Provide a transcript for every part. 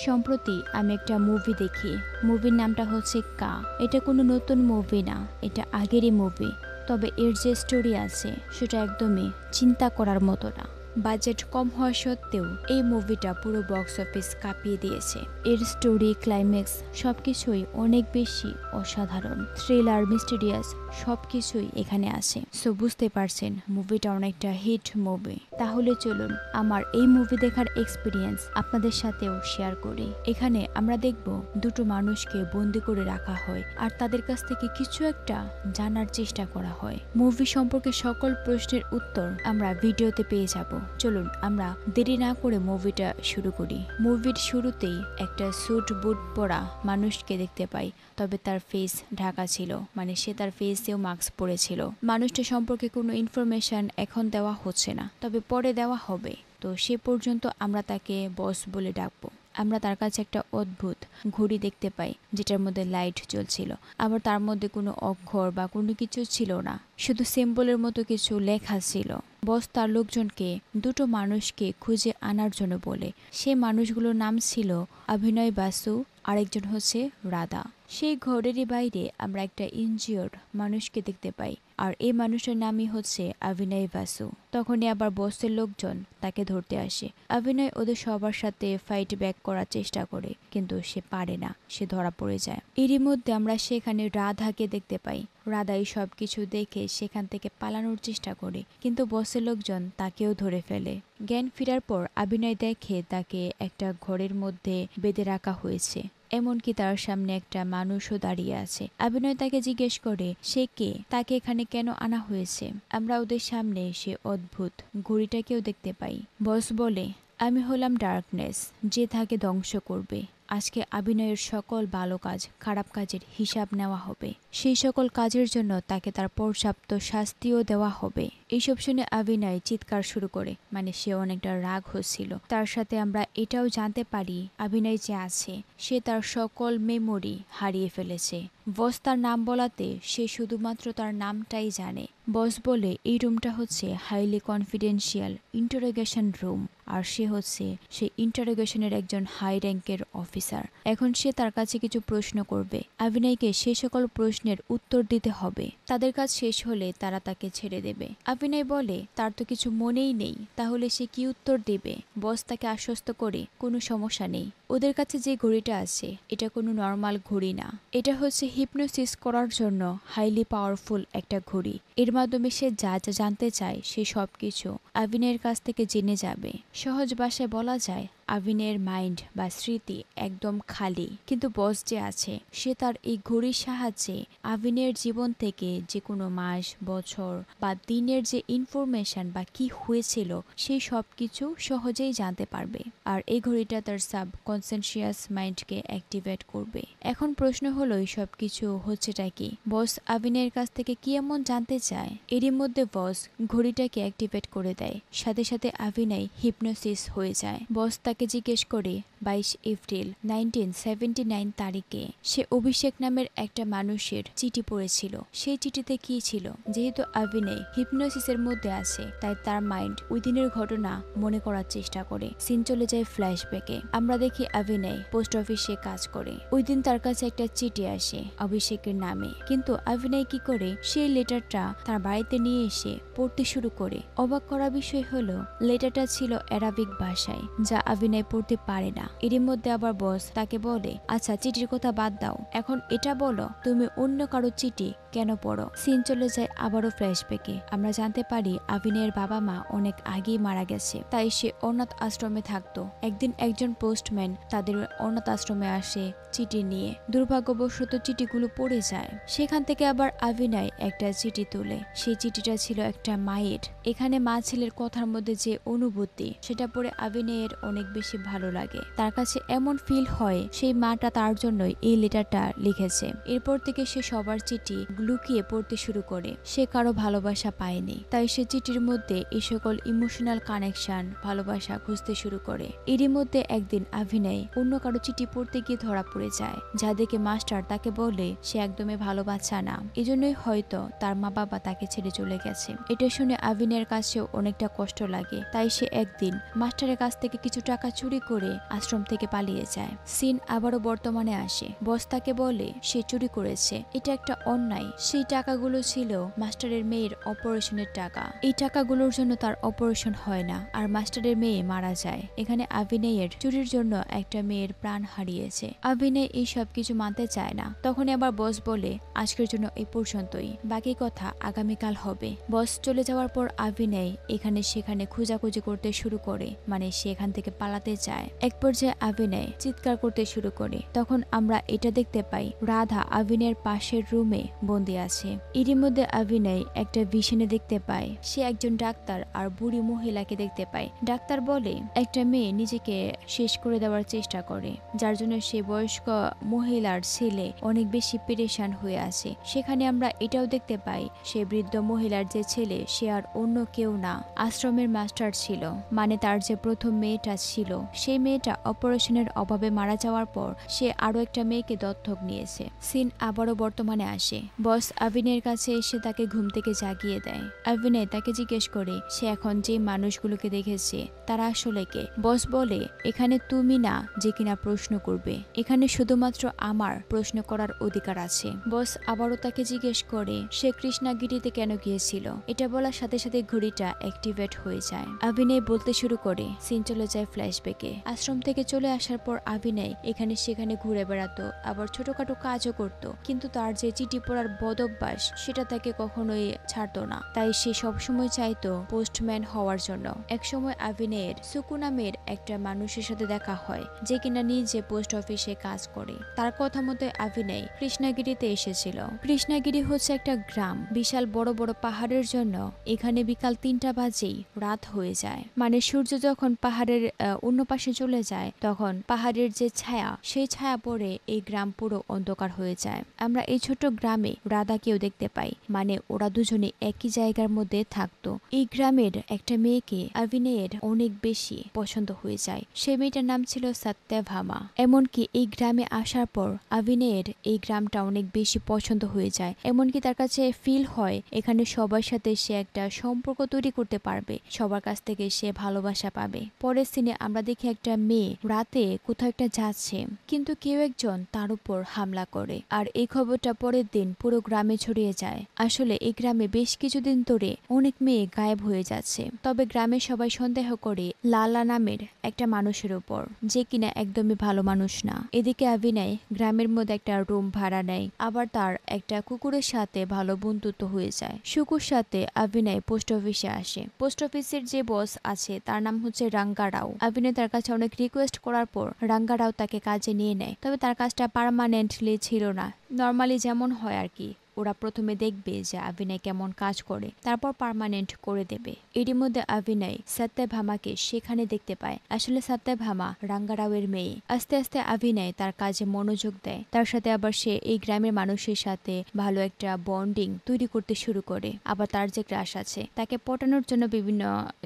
সম্প্রতি আমি একটা মুভি দেখি। মুভির নামটা হচ্ছে কা। এটা কোনো নতুন মুভি না, এটা আগেরই মুভি। তবে এর যে স্টোরি আছে সেটা একদমই চিন্তা করার মতো না। বাজেট কম হওয়া সত্ত্বেও এই মুভিটা পুরো বক্স অফিস কাঁপিয়ে দিয়েছে। এর স্টোরি, ক্লাইম্যাক্স সবকিছুই অনেক বেশি অসাধারণ। থ্রিলার, মিস্টিরিয়াস সবকিছুই এখানে আছে। সো বুঝতে পারছেন মুভিটা অনেকটা হিট মুভি। তাহলে চলুন আমার এই মুভি দেখার এক্সপিরিয়েন্স আপনাদের সাথেও শেয়ার করি। এখানে আমরা দেখব দুটো মানুষকে বন্দি করে রাখা হয় আর তাদের কাছ থেকে কিছু একটা জানার চেষ্টা করা হয়। মুভি সম্পর্কে সকল প্রশ্নের উত্তর আমরা ভিডিওতে পেয়ে যাব। চলুন আমরা দেরি না করে মুভিটা শুরু করি। মুভির শুরুতেই একটা স্যুট বুট পরা মানুষকে দেখতে পাই, তবে তার ফেস ঢাকা ছিল, মানে সে তার ফেসেও মাস্ক পরেছিল। মানুষটা সম্পর্কে কোনো ইনফরমেশন এখন দেওয়া হচ্ছে না, তবে পরে দেওয়া হবে। তো সে পর্যন্ত আমরা তাকে বস বলে ডাকবো। আমরা তার কাছে একটা অদ্ভুত ঘড়ি দেখতে পাই যেটার মধ্যে লাইট জ্বলছিল, আবার তার মধ্যে কোনো অক্ষর বা কোনো কিছু ছিল না, শুধু সিম্বলের মতো কিছু লেখা ছিল। বস তার লোকজনকে দুটো মানুষকে খুঁজে আনার জন্য বলে। সে মানুষগুলোর নাম ছিল অভিনয় বাসু, আরেকজন হচ্ছে রাধা। সেই ঘরেরই বাইরে আমরা একটা ইনজিওর্ড মানুষকে দেখতে পাই, আর এই মানুষের নামই হচ্ছে অভিনয় বাসু। তখনই আবার বসের লোকজন তাকে ধরতে আসে। অভিনয় ওদের সবার সাথে ফাইট ব্যাক করার চেষ্টা করে, কিন্তু সে পারে না, সে ধরা পড়ে যায়। এরই মধ্যে আমরা সেখানে রাধাকে দেখতে পাই। রাধাই সবকিছু দেখে সেখান থেকে পালানোর চেষ্টা করে, কিন্তু বসের লোকজন তাকেও ধরে ফেলে। জ্ঞান ফেরার পর অভিনয় দেখে তাকে একটা ঘরের মধ্যে বেঁধে রাখা হয়েছে, এমনকি তার সামনে একটা মানুষও দাঁড়িয়ে আছে। অভিনয় তাকে জিজ্ঞেস করে সে কে, তাকে এখানে কেন আনা হয়েছে। আমরা ওদের সামনে সে অদ্ভুত ঘড়িটাকেও দেখতে পাই। বস বলে, আমি হলাম ডার্কনেস, যে তাকে ধ্বংস করবে। আজকে অভিনয়ের সকল ভালো কাজ, খারাপ কাজের হিসাব নেওয়া হবে। সেই সকল কাজের জন্য তাকে তার পর্যাপ্ত শাস্তিও দেওয়া হবে। এইসব শুনে অভিনয় চিৎকার শুরু করে, মানে সে অনেকটা রাগ হচ্ছিল। তার সাথে আমরা এটাও জানতে পারি অভিনয় যে আছে সে তার সকল মেমোরি হারিয়ে ফেলেছে। বস তার নাম বলাতে সে শুধুমাত্র তার নামটাই জানে। বস বলে এই রুমটা হচ্ছে হাইলি কনফিডেন্সিয়াল ইন্টারোগেশন রুম, আর সে হচ্ছে সেই ইন্টারোগেশনের একজন হাই র্যাঙ্কের অফিসার। এখন সে তার কাছে কিছু প্রশ্ন করবে। অভিনয়কে সে সকল প্রশ্নের উত্তর দিতে হবে। তাদের কাজ শেষ হলে তারা তাকে ছেড়ে দেবে। অভিনয় বলে তার তো কিছু মনেই নেই, তাহলে সে কি উত্তর দেবে। বস তাকে আশ্বস্ত করে কোনো সমস্যা নেই, ওদের কাছে যে ঘড়িটা আছে এটা কোনো নর্মাল ঘড়ি না, এটা হচ্ছে হিপনোসিস করার জন্য হাইলি পাওয়ারফুল একটা ঘড়ি। এর মাধ্যমে সে যা যা জানতে চায় সে সবকিছু অভিনয়ের কাছ থেকে জেনে যাবে। সহজ ভাষায় বলা যায় অভিনয়ের মাইন্ড বা স্মৃতি একদম খালি, কিন্তু বস যে আছে সে তার এই ঘড়ির সাহায্যে অভিনয়ের জীবন থেকে যে কোনো মাস, বছর বা দিনের যে ইনফরমেশন বা কি হয়েছিল সেই সব কিছু সহজেই জানতে পারবে। আর এই ঘড়িটা তার সাবকনসিয়াস মাইন্ডকে অ্যাক্টিভেট করবে। এখন প্রশ্ন হলো এই সব কিছু হচ্ছেটা কি, বস অভিনয়ের কাছ থেকে কি এমন জানতে চায়। এরই মধ্যে বস ঘড়িটাকে অ্যাক্টিভেট করে দেয়, সাথে সাথে অভিনয় হিপনোসিস হয়ে যায়। বস তাকে জিজ্ঞেস করে 22 এপ্রিল 1979 তারিখে সে অভিষেক নামের একটা মানুষের চিঠি পড়েছিল। সেই চিঠিতে কি ছিল। যেহেতু অভিনয় হিপনোসিসের মধ্যে আছে তাই তার মাইন্ড ওই দিনের ঘটনা মনে করার চেষ্টা করে। সিন চলে যায় ফ্ল্যাশব্যাকে। আমরা দেখি অভিনয় পোস্ট অফিসে কাজ করে। ওই দিন তার কাছে একটা চিঠি আসে অভিষেকের নামে, কিন্তু অভিনয় কি করে সেই লেটারটা তার বাড়িতে নিয়ে এসে পড়তে শুরু করে। অবাক করা বিষয় হলো লেটারটা ছিল অ্যারাবিক ভাষায়, যা অভিনয় পড়তে পারে না। এরই মধ্যে আবার বস তাকে বলে, আচ্ছা চিঠির কথা বাদ দাও, এখন এটা বলো তুমি অন্য কারো চিঠি কেন পড়ো। সিন চলে যায় আবারও ফ্ল্যাশব্যাকে। আমরা জানতে পারি অভিনয়ের বাবা মা অনেক আগেই মারা গেছে, তাই সে অনাথ আশ্রমে থাকতো। একদিন একজন পোস্টম্যান তাদের অনাথ আশ্রমে আসে চিঠি নিয়ে। দুর্ভাগ্যবশত চিঠিগুলো পড়ে যায়। সেখান থেকে আবার অভিনয় একটা চিঠি তোলে। সেই চিঠিটা ছিল একটা মায়ের। এখানে মা ছেলের কথার মধ্যে যে অনুভূতি সেটা পড়ে অভিনয়ের অনেক বেশি ভালো লাগে। তার কাছে এমন ফিল হয় সেই মাটা তার জন্যই এই লেটারটা লিখেছে। এরপর থেকে সে সবার চিঠি লুকিয়ে পড়তে শুরু করে। সে কারো ভালোবাসা পায়নি, তাই সে চিঠির মধ্যে এই সকল ইমোশনাল কানেকশন, ভালোবাসা খুঁজতে শুরু করে। এরই মধ্যে একদিন অভিনয় অন্য কারো চিঠি পড়তে গিয়ে ধরা পড়ে যায়, যা দেখে মাস্টার তাকে বলে সে একদমই ভালো বাচ্চা না, এজন্যই হয়তো তার মা বাবা তাকে ছেড়ে চলে গেছে। এটা শুনে অভিনয়ের কাছেও অনেকটা কষ্ট লাগে, তাই সে একদিন মাস্টারের কাছ থেকে কিছু টাকা চুরি করে আশ্রম আশ্রম থেকে পালিয়ে যায়। সিন আবারও বর্তমানে আসে। বস তাকে বলে সে চুরি করেছে, এটা একটা অন্যায়। সেই টাকাগুলো ছিল মাস্টারের মেয়ের অপারেশনের টাকা। এই টাকাগুলোর জন্য তার অপারেশন হয় না আর মাস্টারের মেয়ে মারা যায়। এখানে অভিনয়ের চুরির জন্য একটা মেয়ের প্রাণ হারিয়েছে। অভিনয় এই সব কিছু মানতে চায় না। তখনই আবার বস বলে আজকের জন্য এই পর্যন্তই, বাকি কথা আগামীকাল হবে। বস চলে যাওয়ার পর অভিনয় এখানে সেখানে খোঁজাখুঁজি করতে শুরু করে, মানে সে এখান থেকে পালাতে চায়। এক পর্যায়ে অভিনয় চিৎকার করতে শুরু করে। তখন আমরা এটা দেখতে পাই রাধা অভিনয়ের পাশের রুমে বন্দি আছে। এরই মধ্যে অভিনয় একটা ভিশনে দেখতে পায় সে একজন ডাক্তার আর বুড়ি মহিলাকে দেখতে পায়। ডাক্তার বলে একটা মেয়ে নিজেকে শেষ করে দেওয়ার চেষ্টা করে, যার জন্য সে বয়স্ক মহিলার ছেলে অনেক বেশি পেরেশান হয়ে আছে। সেখানে আমরা এটাও দেখতে পাই সে বৃদ্ধ মহিলার যে ছেলে সে আর অন্য কেউ না, আশ্রমের মাস্টার ছিল। মানে তার যে প্রথম মেয়েটা ছিল সেই মেয়েটা অপারেশনের অভাবে মারা যাওয়ার পর সে আরো একটা মেয়েকে দত্তক নিয়েছে। সিন আবারও বর্তমানে আসে। বস অভিনয়ের কাছে এসে তাকে ঘুম থেকে জাগিয়ে দেয়। অভিনয় তাকে জিজ্ঞেস করে সে এখন যে মানুষগুলোকে দেখেছে তারা আসলে কে। বস বলে এখানে তুমি না যে কিনা প্রশ্ন করবে, এখানে শুধুমাত্র আমার প্রশ্ন করার অধিকার আছে। বস আবারও তাকে জিজ্ঞেস করে সে কৃষ্ণাগিরিতে কেন গিয়েছিল। এটা বলার সাথে সাথে ঘড়িটা অ্যাক্টিভেট হয়ে যায়। অভিনয় বলতে শুরু করে। সিন চলে যায় ফ্ল্যাশব্যাকে। আশ্রম থেকে চলে আসার পর অভিনয় এখানে সেখানে ঘুরে বেড়াতো, আবার ছোটখাটো কাজও করত, কিন্তু তার যে চিঠি পড়ার বদ অভ্যাস সেটা তাকে কখনোই ছাড়তো না। তাই সে সবসময় চাইতো পোস্টম্যান হওয়ার জন্য। একসময় অভিনয়ের সুকু নামের একটা মানুষের সাথে দেখা হয় যে কিনা নিজে পোস্ট অফিসে কাজ করে। তার কথা মতো অভিনয় কৃষ্ণাগিরিতে এসেছিল। কৃষ্ণাগিরি হচ্ছে একটা গ্রাম, বিশাল বড় বড় পাহাড়ের জন্য এখানে বিকাল 3টা বাজেই রাত হয়ে যায়। মানে সূর্য যখন পাহাড়ের অন্য পাশে চলে যায় তখন পাহাড়ের যে ছায়া সেই ছায়া পড়ে এই গ্রাম পুরো অন্ধকার হয়ে যায়। আমরা এই ছোট গ্রামে রাধাকেও দেখতে পাই, মানে ওরা দুজনে একই জায়গার মধ্যে থাকতো। এই গ্রামের একটা মেয়েকে অভিনয়ের অনেক বেশি পছন্দ হয়ে যায়। সেই মেয়েটার নাম ছিল সত্যভামা। এমনকি এই গ্রামে আসার পর অভিনয়ের এই গ্রামটা অনেক বেশি পছন্দ হয়ে যায়। এমনকি তার কাছে ফিল হয় এখানে সবার সাথে সে একটা সম্পর্ক তৈরি করতে পারবে, সবার কাছ থেকে সে ভালোবাসা পাবে। পরের সিনে আমরা দেখি একটা মেয়ে রাতে কোথাও একটা যাচ্ছে, কিন্তু কেউ একজন তার উপর হামলা করে। আর এই খবরটা পরের দিন পুরো গ্রামে ছড়িয়ে যায়। আসলে এই গ্রামে বেশ কিছুদিন ধরে অনেক মেয়ে গায়েব হয়ে যাচ্ছে। তবে গ্রামের সবাই সন্দেহ করে লালা নামের একটা মানুষের উপর, যে কিনা একদমই ভালো মানুষ না। এদিকে অভিনয় গ্রামের মধ্যে একটা রুম ভাড়া নেয়, আবার তার একটা কুকুরের সাথে ভালো বন্ধুত্ব হয়ে যায়। শুকুর সাথে অভিনয় পোস্ট অফিসে আসে। পোস্ট অফিসের যে বস আছে তার নাম হচ্ছে রাঙ্গা রাও। অভিনয় তার কাছে অনেক রিকোয়েস্ট করার পর রাঙ্গা রাও তাকে কাজে নিয়ে নেয়। তবে তার কাজটা পার্মানেন্টলি ছিল না, নর্মালি যেমন হয় আর কি। ওরা প্রথমে দেখবে যে অভিনয় কেমন কাজ করে, তারপর পার্মানেন্ট করে দেবে। এরই মধ্যে অভিনয় সত্যভামাকে সেখানে দেখতে পায়। আসলে সত্যভামা রাঙ্গারাওয়ের মেয়ে। আস্তে আস্তে অভিনয় তার কাজে মনোযোগ দেয়। তার সাথে আবার সে এই গ্রামের মানুষের সাথে ভালো একটা বন্ডিং তৈরি করতে শুরু করে। আবার তার যে ক্রাশ আছে তাকে পটানোর জন্য বিভিন্ন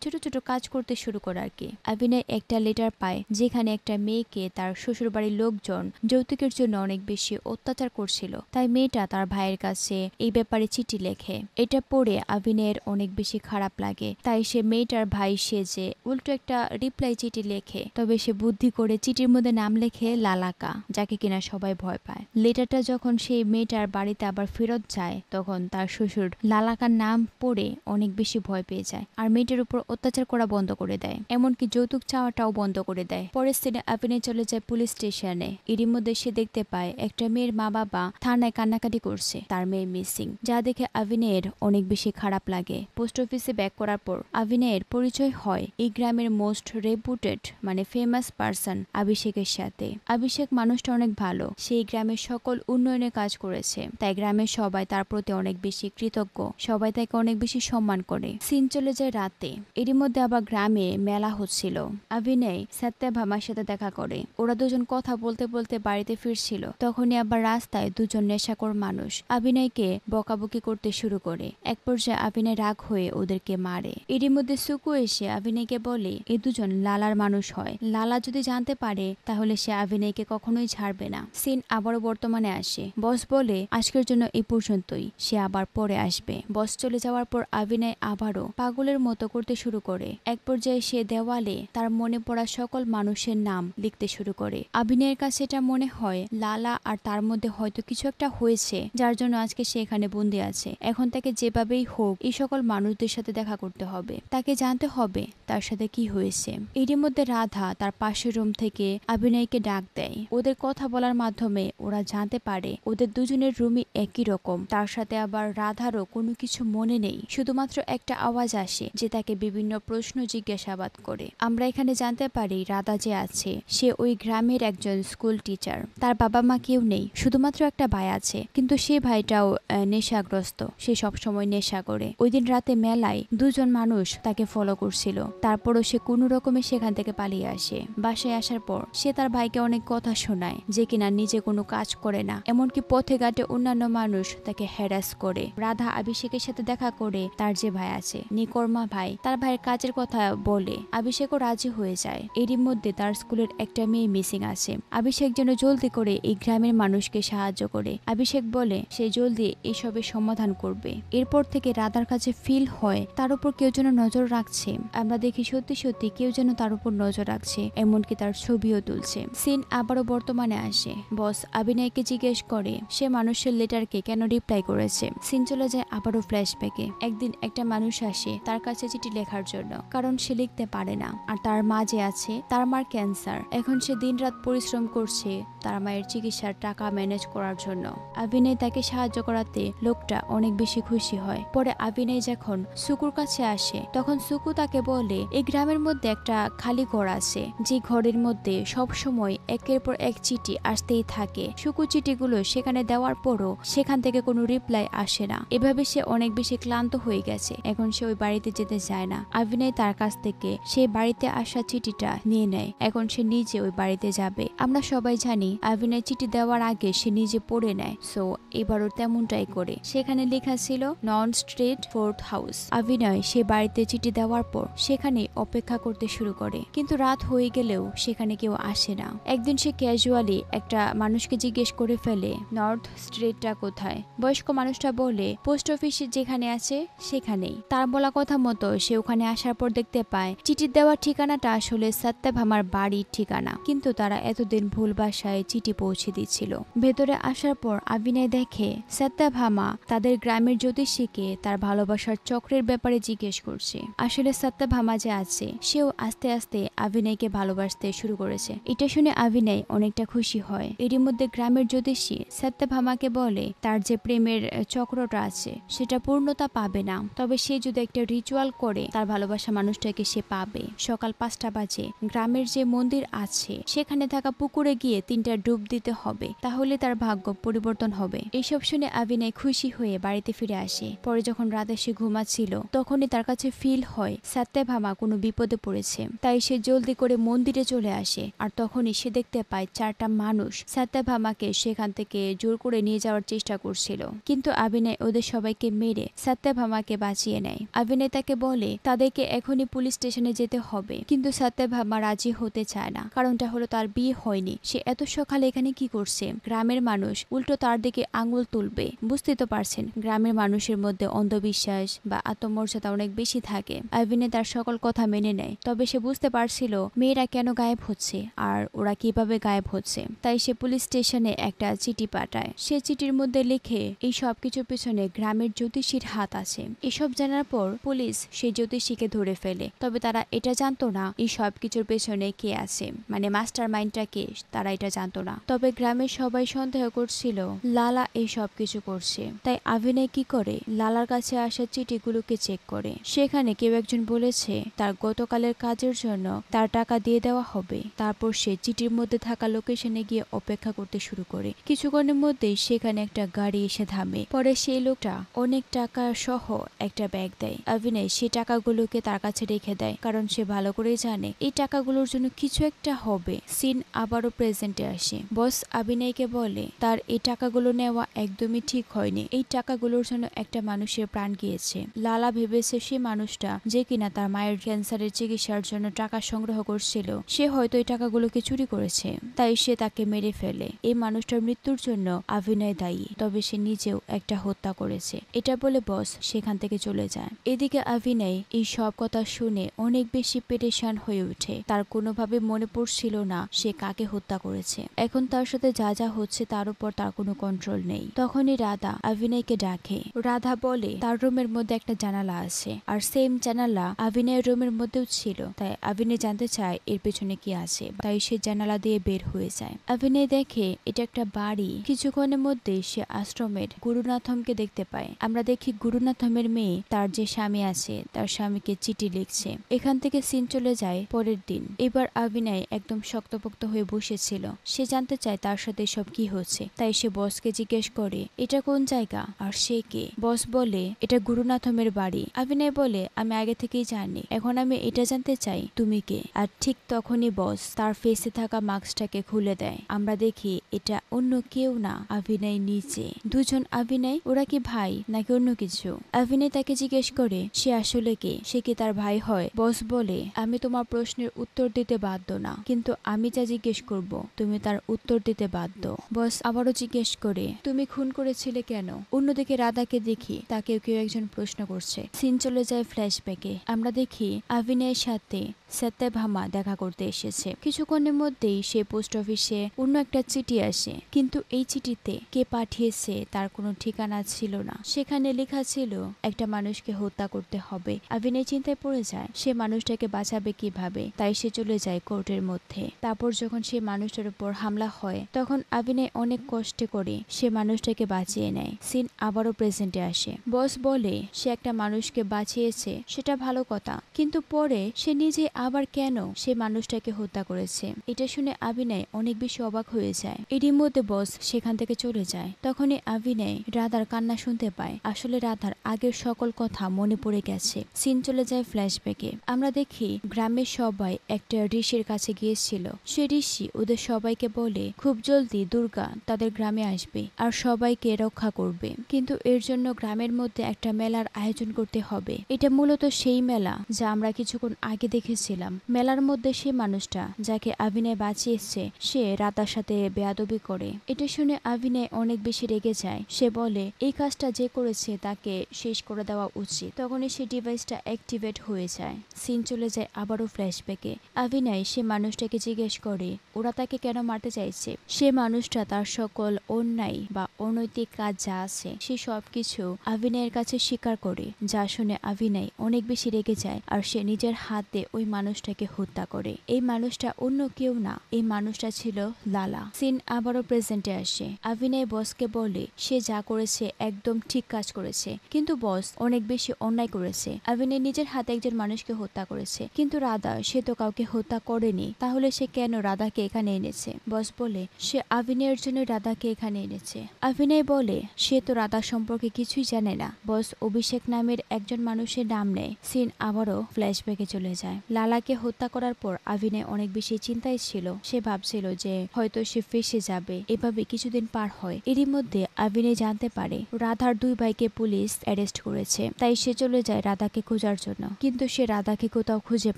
ছোট ছোট কাজ করতে শুরু করে আর কি। অভিনয় একটা লেটার পায় যেখানে একটা মেয়েকে তার শ্বশুরবাড়ির লোকজন যৌতুকের জন্য অনেক বেশি অত্যাচার করছিল। তাই মেয়েটা তার ভাইয়ের কাছে এই ব্যাপারে চিঠি লেখে। এটা পড়ে অভিনয়ের অনেক বেশি খারাপ লাগে। তাই সে মেয়েটার ভাই সেজে উল্টো একটা রিপ্লাই চিঠি লেখে। তবে সে বুদ্ধি করে চিঠির মধ্যে নাম লেখে লালাকা, যাকে কিনা সবাই ভয় পায়। লেটারটা যখন সেই মেয়েটার বাড়িতে আবার ফেরত যায় তখন তার শ্বশুর লালাকার নাম পড়ে অনেক বেশি ভয় পেয়ে যায় আর মেয়েটার উপর অত্যাচার করা বন্ধ করে দেয়, এমনকি যৌতুক চাওয়াটাও বন্ধ করে দেয়। পরের দিনে অভিনয় চলে যায় পুলিশ স্টেশনে। এরই মধ্যে সে দেখতে পায় একটা মেয়ের মা বাবা থানায় কান্নাকাটি করছে, তার মেয়ে মিসিং, যা দেখে অভিনয়ের অনেক বেশি খারাপ লাগে। পোস্ট অফিসে ব্যাক করার পর অভিনয়ের পরিচয় হয় এই গ্রামের মোস্ট রেপুটেড মানে ফেমাস পার্সন অভিষেকের সাথে। অভিষেক মানুষটা অনেক ভালো, সেই গ্রামের সকল উন্নয়নের কাজ করেছে, তাই গ্রামের সবাই তার প্রতি অনেক বেশি কৃতজ্ঞ, সবাই তাকে অনেক বেশি সম্মান করে। সিন চলে যায় রাতে। এরই মধ্যে আবার গ্রামে মেলা হচ্ছিল। অভিনয় সত্যভামার সাথে দেখা করে। ওরা দুজন কথা বলতে বলতে বাড়িতে ফিরছিল। তখনই আবার রাস্তায় দুজন নেশাখোর মানুষ অভিনয়কে বকাবকি করতে শুরু করে। এক পর্যায়ে অভিনয় রাগ হয়ে ওদেরকে মারে। এরই মধ্যে সুকু এসে অভিনয়কে বলে এ দুজন লালার মানুষ হয়, লালা যদি জানতে পারে তাহলে সে অভিনয়কে কখনোই ছাড়বে না। সিন আবারও বর্তমানে আসে। বস বলে আজকের জন্য এই পর্যন্তই, সে আবার পরে আসবে। বস চলে যাওয়ার পর অভিনয় আবারও পাগলের মতো করতে শুরু করে। এক পর্যায়ে সে দেওয়ালে তার মনে পড়া সকল মানুষের নাম লিখতে শুরু করে। অভিনয়ের কাছে এটা মনে হয় লালা আর তার মধ্যে হয়তো কিছু একটা হয়েছে, যার জন্য আজকে সে এখানে বন্দি আছে। এখন তাকে যেভাবেই হোক এই সকল মানুষদের সাথে দেখা করতে হবে, তাকে জানতে হবে তার সাথে কি হয়েছে। এরই মধ্যে রাধা তার পাশের রুম থেকে অভিনয়কে ডাক দেয়। ওদের কথা বলার মাধ্যমে ওরা জানতে পারে ওদের দুজনের রুমই একই রকম। তার সাথে আবার রাধারও কোনো কিছু মনে নেই, শুধুমাত্র একটা আওয়াজ আসে যে তাকে বিভিন্ন প্রশ্ন জিজ্ঞাসাবাদ করে। আমরা এখানে জানতে পারি রাধা যে আছে সে ওই গ্রামের একজন স্কুল টিচার। তার বাবা মা কেউ নেই, শুধুমাত্র একটা ভাই আছে, কিন্তু সে ভাইটাও নেশাগ্রস্ত, সে সবসময় নেশা করে। ওই দিন রাতে মেলায় দুজন মানুষ তাকে ফলো করছিল, তারপরও সে কোনো রকমে সেখান থেকে পালিয়ে আসে। বাসায় আসার পর সে তার ভাইকে অনেক কথা শোনায় যে কিনা নিজে কোনো কাজ করে না, এমনকি পথে ঘাটে অন্যান্য মানুষ তাকে হ্যারাস করে। রাধা অভিষেকের সাথে দেখা করে তার যে ভাই আছে নিকর্মা ভাই, তার ভাইয়ের কাজের কথা বলে অভিষেকও রাজি হয়ে যায়। এরই মধ্যে তার স্কুলের একটা মেয়ে মিসিং আছে। অভিষেক যেন জলদি করে এই গ্রামের মানুষকে সাহায্য করে। অভিষেক বলে সে জলদি এসবের সমাধান করবে। এরপর থেকে রাধার কাছে ফিল হয় তার উপর কেউ যেন নজর রাখছে। আমরা দেখি সত্যি সত্যি কেউ যেন তার উপর নজর রাখছে, এমনকি তার ছবিও তুলছে। সিন আবারও বর্তমানে আসে। বস অভিনয়কে জিজ্ঞেস করে সে মানুষের লেটারকে কেন রিপ্লাই করেছে। সিন চলে যায় আবারও ফ্ল্যাশব্যাকে। একদিন একটা মানুষ আসে তার কাছে চিঠি লেখার জন্য, কারণ সে লিখতে পারে না। আর তার মা যে আছে তার মার ক্যান্সার, এখন সে দিনরাত পরিশ্রম করছে তার মায়ের চিকিৎসার টাকা ম্যানেজ করার জন্য। অভিনয় তাকে সাহায্য করাতে লোকটা অনেক বেশি খুশি হয়। পরে অভিনয় যখন সুকুর কাছে আসে তখন সুকু তাকে বলে এই গ্রামের মধ্যে একটা খালি ঘর আছে, যে ঘরের মধ্যে সব সময় একের পর এক চিঠি আসতেই থাকে। সুকু চিঠিগুলো সেখানে দেওয়ার পরও সেখান থেকে কোনো রিপ্লাই আসে না। এভাবে সে অনেক বেশি ক্লান্ত হয়ে গেছে, এখন সে ওই বাড়িতে যেতে চায় না। অভিনয় তার কাছ থেকে সেই বাড়িতে আসা চিঠিটা নিয়ে নেয়, এখন সে নিজে ওই বাড়িতে যাবে। আমরা সবাই জানি অভিনয় চিঠি দেওয়ার আগে সে নিজে পড়ে নেয়, সো এবারও তেমনটাই করে। সেখানে লেখা ছিল নন স্ট্রিট 4th হাউস। অভিনয় সে বাড়িতে চিঠি দেওয়ার পর সেখানে অপেক্ষা করতে শুরু করে, কিন্তু রাত হয়ে গেলেও সেখানে কেউ আসে না। একদিন সে ক্যাজুয়ালি একটা মানুষকে জিজ্ঞেস করে ফেলে নর্থ স্ট্রিটটা কোথায়। বয়স্ক মানুষটা বলে পোস্ট অফিস যেখানে আছে সেখানেই। তার বলা কথা মতো সে ওখানে আসার পর দেখতে পায় চিঠি দেওয়ার ঠিকানাটা আসলে সত্যভামার বাড়ির ঠিকানা, কিন্তু তারা এতদিন ভুল বাসায় চিঠি পৌঁছে দিচ্ছিল। ভেতরে আসার পর অভিনয় দেখে সত্যভামা তাদের গ্রামের জ্যোতিষীকে তার ভালোবাসার চক্রের ব্যাপারে জিজ্ঞেস করছে। আসলে সত্যভামা যে আছে সেও আস্তে আস্তে অভিনয়কে ভালোবাসতে শুরু করেছে। এটা শুনে অভিনয় অনেকটা খুশি হয়। এরই মধ্যে গ্রামের জ্যোতিষী সত্যভামাকে বলে তার যে প্রেমের চক্রটা আছে সেটা পূর্ণতা পাবে না, তবে সে যদি একটা রিচুয়াল করে তার ভালোবাসা মানুষটাকে সে পাবে। সকাল 5টা বাজে গ্রামের যে মন্দির আছে সেখানে থাকা পুকুরে গিয়ে 3টা ডুব দিতে হবে, তাহলে তার ভাগ্য পরিবর্তন হবে। এইসব শুনে অভিনয় খুশি হয়ে বাড়িতে ফিরে আসে। পরে যখন রাতে সে ঘুমাচ্ছিল তখনই তার কাছে ফিল হয় সত্যভামা কোনো বিপদে পড়েছে, তাই সে জলদি করে মন্দিরে চলে আসে। আর তখনই সে দেখতে পায় 4টা মানুষ সত্যভামাকে সেখান থেকে জোর করে নিয়ে যাওয়ার চেষ্টা করছিল, কিন্তু অভিনয় ওদের সবাইকে মেরে সত্যভামাকে বাঁচিয়ে নেয়। অভিনয় তাকে বলে তাদেরকে এখনই পুলিশ স্টেশনে যেতে হবে, কিন্তু সত্যভামা রাজি হতে চায় না। কারণটা হলো তার বিয়ে হয়নি, সে এত সকালে এখানে কি করছে। গ্রামের মানুষ উল্টো তার দিকে আঙুল তুলবে। বুঝতে তো পারছেন গ্রামের মানুষের মধ্যে অন্ধবিশ্বাস বা আত্মমর্যাদা অনেক বেশি থাকে। অভিনয় তার সকল কথা মেনে নেয়, তবে সে বুঝতে পারছিল মেয়েরা কেন গায়েব হচ্ছে আর ওরা কিভাবে গায়েব হচ্ছে। তাই সে পুলিশ স্টেশনে একটা চিঠি পাঠায়। সে চিঠির মধ্যে লিখে এই সবকিছুর পিছনে গ্রামের জ্যোতিষীর হাত আছে। এসব জানার পর পুলিশ সেই জ্যোতিষীকে ধরে ফেলে, তবে তারা এটা জানতো না এই সবকিছুর পেছনে কে আছে, মানে মাস্টার মাইন্ডটা কে, তারা এটা জানতো না। তবে গ্রামের সবাই সন্দেহ করছিল লালা এই সবকিছু করছে। তাই অভিনয় কি করে লালার কাছে আসা চিঠিগুলোকে চেক করে। সেখানে কেউ একজন বলেছে তার গতকালের কাজের জন্য তার টাকা দিয়ে দেওয়া হবে। তারপর সে চিঠির মধ্যে থাকা লোকেশনে গিয়ে অপেক্ষা করতে শুরু করে। কিছুক্ষণের মধ্যেই সেখানে একটা গাড়ি এসে থামে। পরে সেই লোকটা অনেক টাকা সহ একটা ব্যাগ দেয়। অভিনয় সেই টাকাগুলোকে তার কাছে রেখে দেয়, কারণ সে ভালো করে জানে এই টাকাগুলোর জন্য কিছু একটা হবে। সিন আবারও প্রেজেন্টে আসে। বস অভিনয়কে বলে তার এই টাকাগুলো নেওয়া 1 একদমই ঠিক হয়নি। এই টাকাগুলোর জন্য একটা মানুষের প্রাণ গিয়েছে। লালা ভেবেছে সে মানুষটা যে কিনা তার মায়ের ক্যান্সারের চিকিৎসার জন্য টাকা সংগ্রহ করছিল সে হয়তো এই টাকাগুলোকে চুরি করেছে, তাই সে তাকে মেরে ফেলে। এই মানুষটার মৃত্যুর জন্য অভিনয় দায়ী, তবে সে নিজেও একটা হত্যা করেছে। এটা বলে বস সেখান থেকে চলে যায়। এদিকে অভিনয় এই সব কথা শুনে অনেক বেশি পেরেশান হয়ে ওঠে। তার কোনোভাবে মনে পড়ছিল না সে কাকে হত্যা করেছে। এখন তার সাথে যা যা হচ্ছে তার উপর তার কোনো কন্ট্রোল নেই। তখনই রাধা অভিনয়কে ডাকে। রাধা বলে তার রুমের মধ্যে একটা জানালা আছে, আর সেম জানালা অভিনয়ের রুমের মধ্যেও ছিল। তাই অভিনয় জানতে চায় এর পেছনে কি আছে, তাই সে জানালা দিয়ে বের হয়ে যায়। অভিনয় দেখে এটা একটা বাড়ি। কিছুক্ষণের মধ্যে সে আশ্রমের গুরুনাথমকে দেখতে পায়। আমরা দেখি গুরুনাথমের মেয়ে তার যে স্বামী আছে তার স্বামীকে চিঠি লিখছে। এখান থেকে সিন চলে যায় পরের দিন। এবার অভিনয় একদম শক্তপোক্ত হয়ে বসেছিল। সে জানতে চায় তার সাথে সব কি হচ্ছে, তাই সে বসকে জিজ্ঞেস করে এটা কোন জায়গা আর সে কে। বস বলে এটা গুরুনাথমের বাড়ি। অভিনয় বলে আমি আগে থেকেই জানি, এখন আমি এটা জানতে চাই তুমি কে। আর ঠিক তখনই বস তার ফেসে থাকা মাস্কটাকে খুলে দেয়। আমরা দেখি এটা অন্য কেউ না, অভিনয় নিচে। দুজন অভিনয়, ওরা কি ভাই নাকি অন্য কিছু? অভিনয় তাকে জিজ্ঞেস করে সে আসলে কে, সে কি তার ভাই হয়। বস বলে আমি তোমার প্রশ্নের উত্তর দিতে বাধ্য না, কিন্তু আমি যা জিজ্ঞেস করব তুমি তার উত্তর দিতে বাধ্য। বস আবারও জিজ্ঞেস করে তুমি খুন করেছিলে কেন। অন্যদিকে রাধাকে দেখি তাকেও কেউ একজন প্রশ্ন করছে। সিন চলে যায় ফ্ল্যাশব্যাকে। আমরা দেখি অভিনয়ের সাথে সত্যভামা দেখা করতে এসেছে। কিছুক্ষণের মধ্যেই সে পোস্ট অফিসে অন্য একটা চিঠি আসে, কিন্তু এই চিঠিতে কে পাঠিয়েছে তার কোনো ঠিকানা ছিল না। সেখানে লেখা ছিল একটা মানুষকে হত্যা করতে হবে। অভিনয় চিন্তায় পড়ে যায় সে মানুষটাকে বাঁচাবে কিভাবে, তাই সে চলে যায় কোর্টের মধ্যে। তারপর যখন সে মানুষটার উপর হামলা হয় তখন অভিনয় অনেক কষ্ট করে সে মানুষটাকে বাঁচিয়ে নেয়। সিন আবারও প্রেজেন্টে আসে। বস বলে সে একটা মানুষকে বাঁচিয়েছে, সেটা ভালো কথা, কিন্তু পরে সে নিজে আবার কেন সে মানুষটাকে হত্যা করেছে। এটা শুনে অভিনয় অনেক বেশি অবাক হয়ে যায়। এরই মধ্যে বস সেখান থেকে চলে যায়। তখনই অভিনয় রাধার কান্না শুনতে পায়। আসলে রাধার আগের সকল কথা মনে পড়ে গেছে। সিন চলে যায় ফ্ল্যাশব্যাকে। আমরা দেখি গ্রামের সবাই একটা ঋষির কাছে গিয়েছিল। সে ঋষি ওদের সবাইকে বলে খুব জলদি দুর্গা তাদের গ্রামে আসবে আর সবাইকে রক্ষা করবে, কিন্তু এর জন্য গ্রামের মধ্যে একটা মেলার আয়োজন করতে হবে। এটা মূলত সেই মেলা যা আমরা কিছুক্ষণ আগে দেখেছিলাম। মেলার মধ্যে সে মানুষটা যাকে অভিনয় বাঁচিয়েছে সে রাধার সাথে বেয়াদবি করে। এটা শুনে অভিনয় অনেক বেশি রেগে যায়। সে বলে এই কাজটা যে করেছে তাকে শেষ করে দেওয়া উচিত। তখনই সে ডিভাইসটা অ্যাক্টিভেট হয়ে যায়। সিন চলে যায় আবারও ফ্ল্যাশব্যাকে। অভিনয় সে মানুষটাকে জিজ্ঞেস করে ওরা তাকে কেন মারতে চাইছে। সে মানুষটা তার সকল অন্যায় বা অনৈতিক কাজ যা আছে সে সবকিছু অভিনয়ের কাছে স্বীকার করে, যা শুনে অভিনয় অনেক বেশি রেগে যায় আর সে নিজের হাতে ওই মানুষটাকে হত্যা করে। এই মানুষটা অন্য কেউ না, এই মানুষটা ছিল লালা। সিন আবারও প্রেজেন্টে আসে। অভিনয় বসকে বলে সে যা করেছে একদম ঠিক কাজ করেছে, কিন্তু বস অনেক বেশি অন্যায় করেছে। অভিনয় নিজের হাতে একজন মানুষকে হত্যা করেছে, কিন্তু রাধা সে তো কাউকে হত্যা করেনি, তাহলে সে কেন রাধাকে এখানে এনেছে। বস বলে সে অভিনয়ের জন্য রাধাকে এখানে এনেছে। অভিনয় বলে সে তো রাধা সম্পর্কে কিছুই জানে না। বস অভিষেক নামের একজন মানুষের নাম নেয়। সিন আবারও ফ্ল্যাশব্যাকে চলে যায়। লালাকে হত্যা করার পর অভিনয় অনেক বেশি চিন্তায় ছিল। সে ভাবছিল যে হয়তো সে ফেসে যাবে। এভাবে কিছুদিন পার হয়। এরই মধ্যে অভিনয় জানতে পারে রাধার দুই ভাইকে পুলিশ অ্যারেস্ট করেছে, তাই সে চলে যায় রাধাকে খোঁজার জন্য, কিন্তু সে রাধাকে কোথাও খুঁজে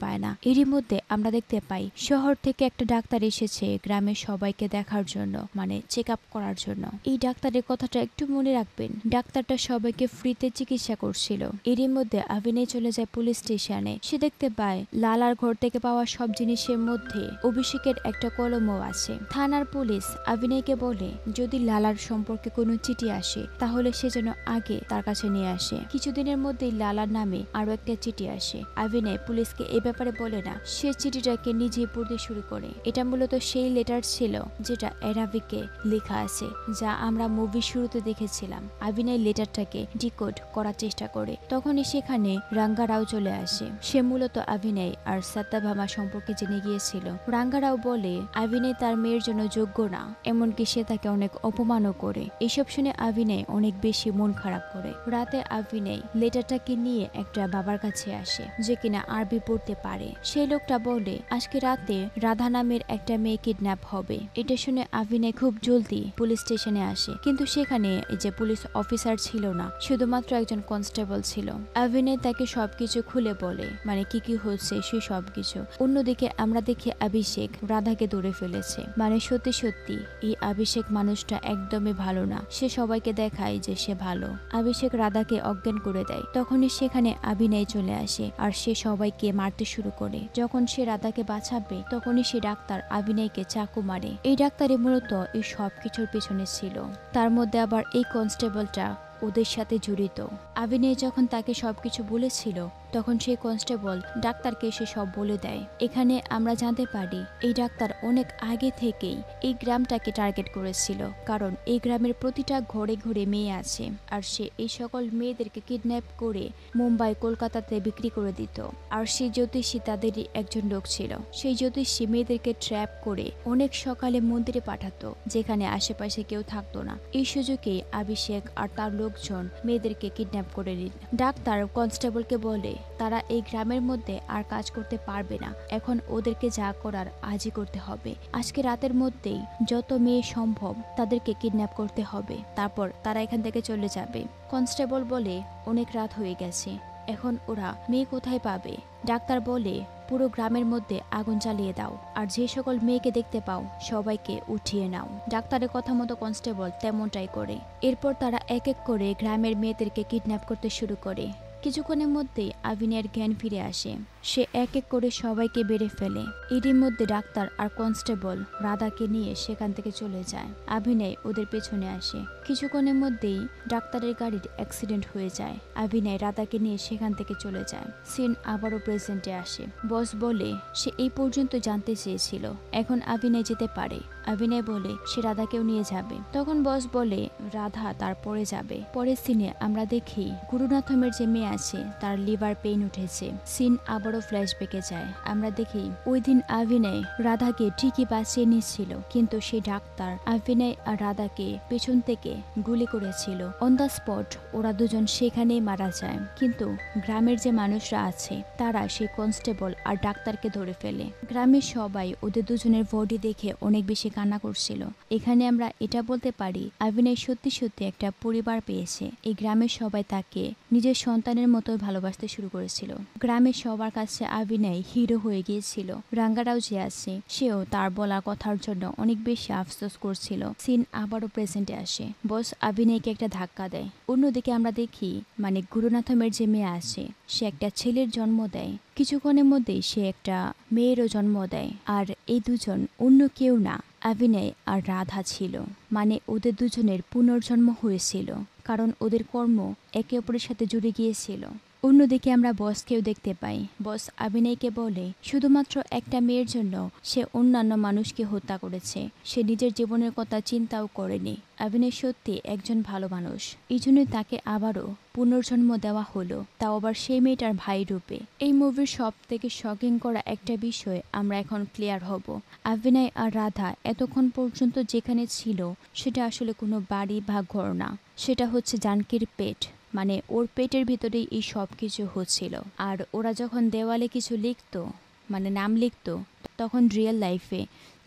পায় না। এরই মধ্যে আমরা দেখতে পাই শহর থেকে একটা ডাক্তার এসেছে গ্রামের সবাইকে দেখার জন্য, মানে চেক আপ করার জন্য। এই ডাক্তারের কথাটা একটু মনে রাখবেন, ডাক্তারটা সবাইকে ফ্রিতে চিকিৎসা করছিল। এরই মধ্যে অভিনয় চলে যায় পুলিশ স্টেশনে। সে দেখতে পায় লালার ঘর থেকে পাওয়া সব জিনিসের মধ্যে অভিষেকের একটা কলমও আছে। থানার পুলিশ অভিনয়কে বলে যদি লালার সম্পর্কে কোনো চিঠি আসে তাহলে সে যেন আগে তার কাছে নিয়ে আসে। কিছুদিনের মধ্যেই লালার নামে আরো একটা চিঠি আসে। অভিনয় পুলিশকে এ ব্যাপারে বলে না, সে চিঠিটাকে নিজেই পড়তে শুরু করে। এটা মূলত সেই লেটার ছিল যেটা এরাভিকে লেখা আছে, যা আমরা মুভির শুরুতে দেখেছিলাম। অভিনয় লেটারটাকে ডিকোড করার চেষ্টা করে। তখনই সেখানে রাঙ্গারাও চলে আসে। সে মূলত অভিনয় আর সত্যভামা সম্পর্কে জেনে গিয়েছিল। রাঙ্গারাও বলে অভিনয় তার মেয়ের জন্য যোগ্য না, এমনকি সে তাকে অনেক অপমানও করে। এসব শুনে অভিনয় অনেক বেশি মন খারাপ করে। রাতে অভিনয় লেটারটাকে নিয়ে একটা বাবার কাছে আসে যে কিনা আরবি পড়তে পারে। সেই লোকটা বলে আজকে রাতে রাধা নামের একটা মেয়ে কিডন্যাপ হবে। এটা শুনে অভিনয় খুব জলদি পুলিশ স্টেশনে আসে, কিন্তু সেখানে যে পুলিশ অফিসার ছিল না, শুধুমাত্র একজন কনস্টেবল ছিল। অভিনয় তাকে সবকিছু খুলে বলে, মানে কি কি হচ্ছে সে সবকিছু। অন্যদিকে আমরা দেখি অভিষেক রাধাকে ধরে ফেলেছে। মানে সত্যি সত্যি এই অভিষেক মানুষটা একদমই ভালো না। সে সবাইকে দেখায় যে সে ভালো। অভিষেক রাধাকে অজ্ঞান করে দেয়। তখনই সেখানে অভিনয় চলে আসে আর সে সবাইকে মারতে শুরু করে। যখন সে রাধাকে বাঁচাবে তখনই সে ডাক্তার অভিনয়কে চাকু মারে। এই ডাক্তারই মূলত এই সবকিছুর পেছনে ছিল। তার মধ্যে আবার এই কনস্টেবলটা ওদের সাথে জড়িত। অভিনয় যখন তাকে সবকিছু বলেছিল তখন সেই কনস্টেবল ডাক্তারকে সে সব বলে দেয়। এখানে আমরা জানতে পারি এই ডাক্তার অনেক আগে থেকেই এই গ্রামটাকে টার্গেট করেছিল, কারণ এই গ্রামের প্রতিটা ঘরে ঘরে মেয়ে আছে আর সে এই সকল মেয়েদেরকে কিডন্যাপ করে মুম্বাই কলকাতাতে বিক্রি করে দিত। আর সেই জ্যোতিষী তাদেরই একজন লোক ছিল। সেই জ্যোতিষী মেয়েদেরকে ট্র্যাপ করে অনেক সকালে মন্দিরে পাঠাতো, যেখানে আশেপাশে কেউ থাকতো না। এই সুযোগে অভিষেক আর তার লোকজন মেয়েদেরকে কিডন্যাপ করে নিত। ডাক্তার কনস্টেবলকে বলে তারা এই গ্রামের মধ্যে আর কাজ করতে পারবে না, এখন ওদেরকে যা করার আজই করতে হবে। আজকে রাতের মধ্যেই যত মেয়ে সম্ভব তাদেরকে কিডন্যাপ করতে হবে, তারপর তারা এখান থেকে চলে যাবে। কনস্টেবল বলে অনেক রাত হয়ে গেছে, এখন ওরা মেয়ে কোথায় পাবে? ডাক্তার বলে পুরো গ্রামের মধ্যে আগুন জ্বালিয়ে দাও আর যে সকল মেয়েকে দেখতে পাও সবাইকে উঠিয়ে নাও। ডাক্তারের কথা মতো কনস্টেবল তেমনটাই করে। এরপর তারা এক এক করে গ্রামের মেয়েদেরকে কিডন্যাপ করতে শুরু করে। কিছুক্ষণের মধ্যেই অভিনয়ের জ্ঞান ফিরে আসে। সে এক এক করে সবাইকে বেড়ে ফেলে। এরই মধ্যে ডাক্তার আর কনস্টেবল রাধাকে নিয়ে সেখান থেকে চলে যায়। অভিনয় ওদের পেছনে আসে। কিছুক্ষণের মধ্যেই ডাক্তারের গাড়ির অ্যাক্সিডেন্ট হয়ে যায়। অভিনয় রাধাকে নিয়ে সেখান থেকে চলে যায়। সিন আবারও প্রেজেন্টে আসে। বস বলে সে এই পর্যন্ত জানতে চেয়েছিল, এখন অভিনয় যেতে পারে। অভিনয় বলে সে রাধাকেও নিয়ে যাবে। তখন বস বলে রাধা তারপরে যাবে। পরের সিনে আমরা দেখি গুরুনাথমের যে মেয়ে আছে তার লিভার পেইন উঠেছে। সিন আবারও ফ্ল্যাশব্যাকে যায়। আমরা দেখি ওই দিন অভিনয় রাধাকে ঠিকই বাঁচিয়ে নিচ্ছিল, কিন্তু সেই ডাক্তার অভিনয় আর রাধাকে পেছন থেকে গুলি করেছিল। অন দ্য স্পট ওরা দুজন সেখানেই মারা যায়। কিন্তু গ্রামের যে মানুষরা আছে তারা সেই কনস্টেবল আর ডাক্তারকে ধরে ফেলে। গ্রামের সবাই ওদের দুজনের বডি দেখে অনেক বেশি কান্না করছিল। এখানে আমরা এটা বলতে পারি অভিনয় সত্যি সত্যি একটা পরিবার পেয়েছে। এই গ্রামের সবাই তাকে নিজের সন্তানের মতো ভালোবাসতে শুরু করেছিল। গ্রামের সবার কাছে অভিনয় হিরো হয়ে গিয়েছিল। রাঙ্গারাও যে আছে সেও তার বলা কথার জন্য অনেক বেশি আফসোস করছিল। সিন আবারও প্রেজেন্টে আসে। বস অভিনয়কে একটা ধাক্কা দেয়। অন্যদিকে আমরা দেখি মানে গুরুনাথমের যে মেয়ে আছে সে একটা ছেলের জন্ম দেয়। কিছুক্ষণের মধ্যেই সে একটা মেয়েরও জন্ম দেয়। আর এই দুজন অন্য কেউ না, অভিনয় আর রাধা ছিল। মানে ওদের দুজনের পুনর্জন্ম হয়েছিল, কারণ ওদের কর্ম একে অপরের সাথে জুড়ে গিয়েছিল। অন্যদিকে আমরা বসকেও দেখতে পাই। বস অভিনয়কে বলে শুধুমাত্র একটা মেয়ের জন্য সে অন্যান্য মানুষকে হত্যা করেছে, সে নিজের জীবনের কথা চিন্তাও করেনি। অভিনয় সত্যি একজন ভালো মানুষ, এই জন্যই তাকে আবারও পুনর্জন্ম দেওয়া হলো, তাও আবার সেই মেয়েটার ভাই রূপে। এই মুভির সব থেকে শকিং করা একটা বিষয় আমরা এখন ক্লিয়ার হব। অভিনয় আর রাধা এতক্ষণ পর্যন্ত যেখানে ছিল সেটা আসলে কোনো বাড়ি বা ঘর না, সেটা হচ্ছে জানকীর পেট। মানে ওর পেটের ভিতরেই এই সব কিছু হচ্ছিল। আর ওরা যখন দেওয়ালে কিছু লিখতো, মানে নাম লিখতো, তখন রিয়েল লাইফে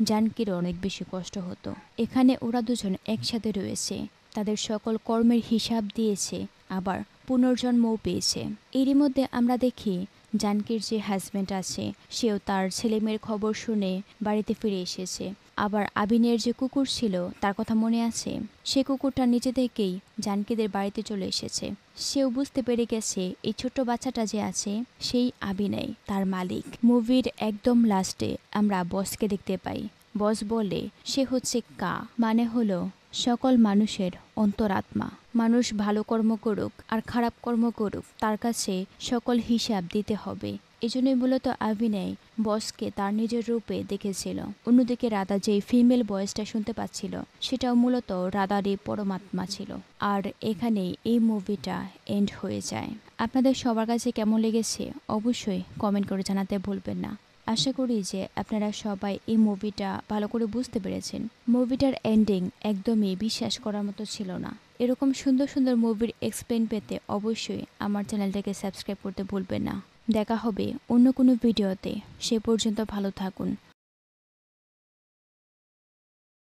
জানকীর অনেক বেশি কষ্ট হতো। এখানে ওরা দুজন একসাথে রয়েছে, তাদের সকল কর্মের হিসাব দিয়েছে, আবার পুনর্জন্মও পেয়েছে। এরই মধ্যে আমরা দেখি জানকীর যে হাজব্যান্ড আছে সেও তার ছেলে মেয়ের খবর শুনে বাড়িতে ফিরে এসেছে। আবার অভিনয়ের যে কুকুর ছিল তার কথা মনে আছে, সে কুকুরটা নিজে থেকেই জানকীদের বাড়িতে চলে এসেছে। সেও বুঝতে পেরে গেছে এই ছোট্ট বাচ্চাটা যে আছে সেই অভিনয়, তার মালিক। মুভির একদম লাস্টে আমরা বসকে দেখতে পাই। বস বলে সে হচ্ছে কা, মানে হলো সকল মানুষের অন্তরাত্মা। মানুষ ভালো কর্ম করুক আর খারাপ কর্ম করুক, তার কাছে সকল হিসাব দিতে হবে। এজন্যই মূলত অভিনয় বসকে তার নিজের রূপে দেখেছিল। অন্যদিকে রাধা যেই ফিমেল ভয়েসটা শুনতে পাচ্ছিল সেটাও মূলত রাধারই পরমাত্মা ছিল। আর এখানেই এই মুভিটা এন্ড হয়ে যায়। আপনাদের সবার কাছে কেমন লেগেছে অবশ্যই কমেন্ট করে জানাতে ভুলবেন না। আশা করি যে আপনারা সবাই এই মুভিটা ভালো করে বুঝতে পেরেছেন। মুভিটার এন্ডিং একদমই বিশ্বাস করার মতো ছিল না। এরকম সুন্দর সুন্দর মুভির এক্সপ্লেন পেতে অবশ্যই আমার চ্যানেলটাকে সাবস্ক্রাইব করতে ভুলবেন না। দেখা হবে অন্য কোনো ভিডিওতে, সে পর্যন্ত ভালো থাকুন।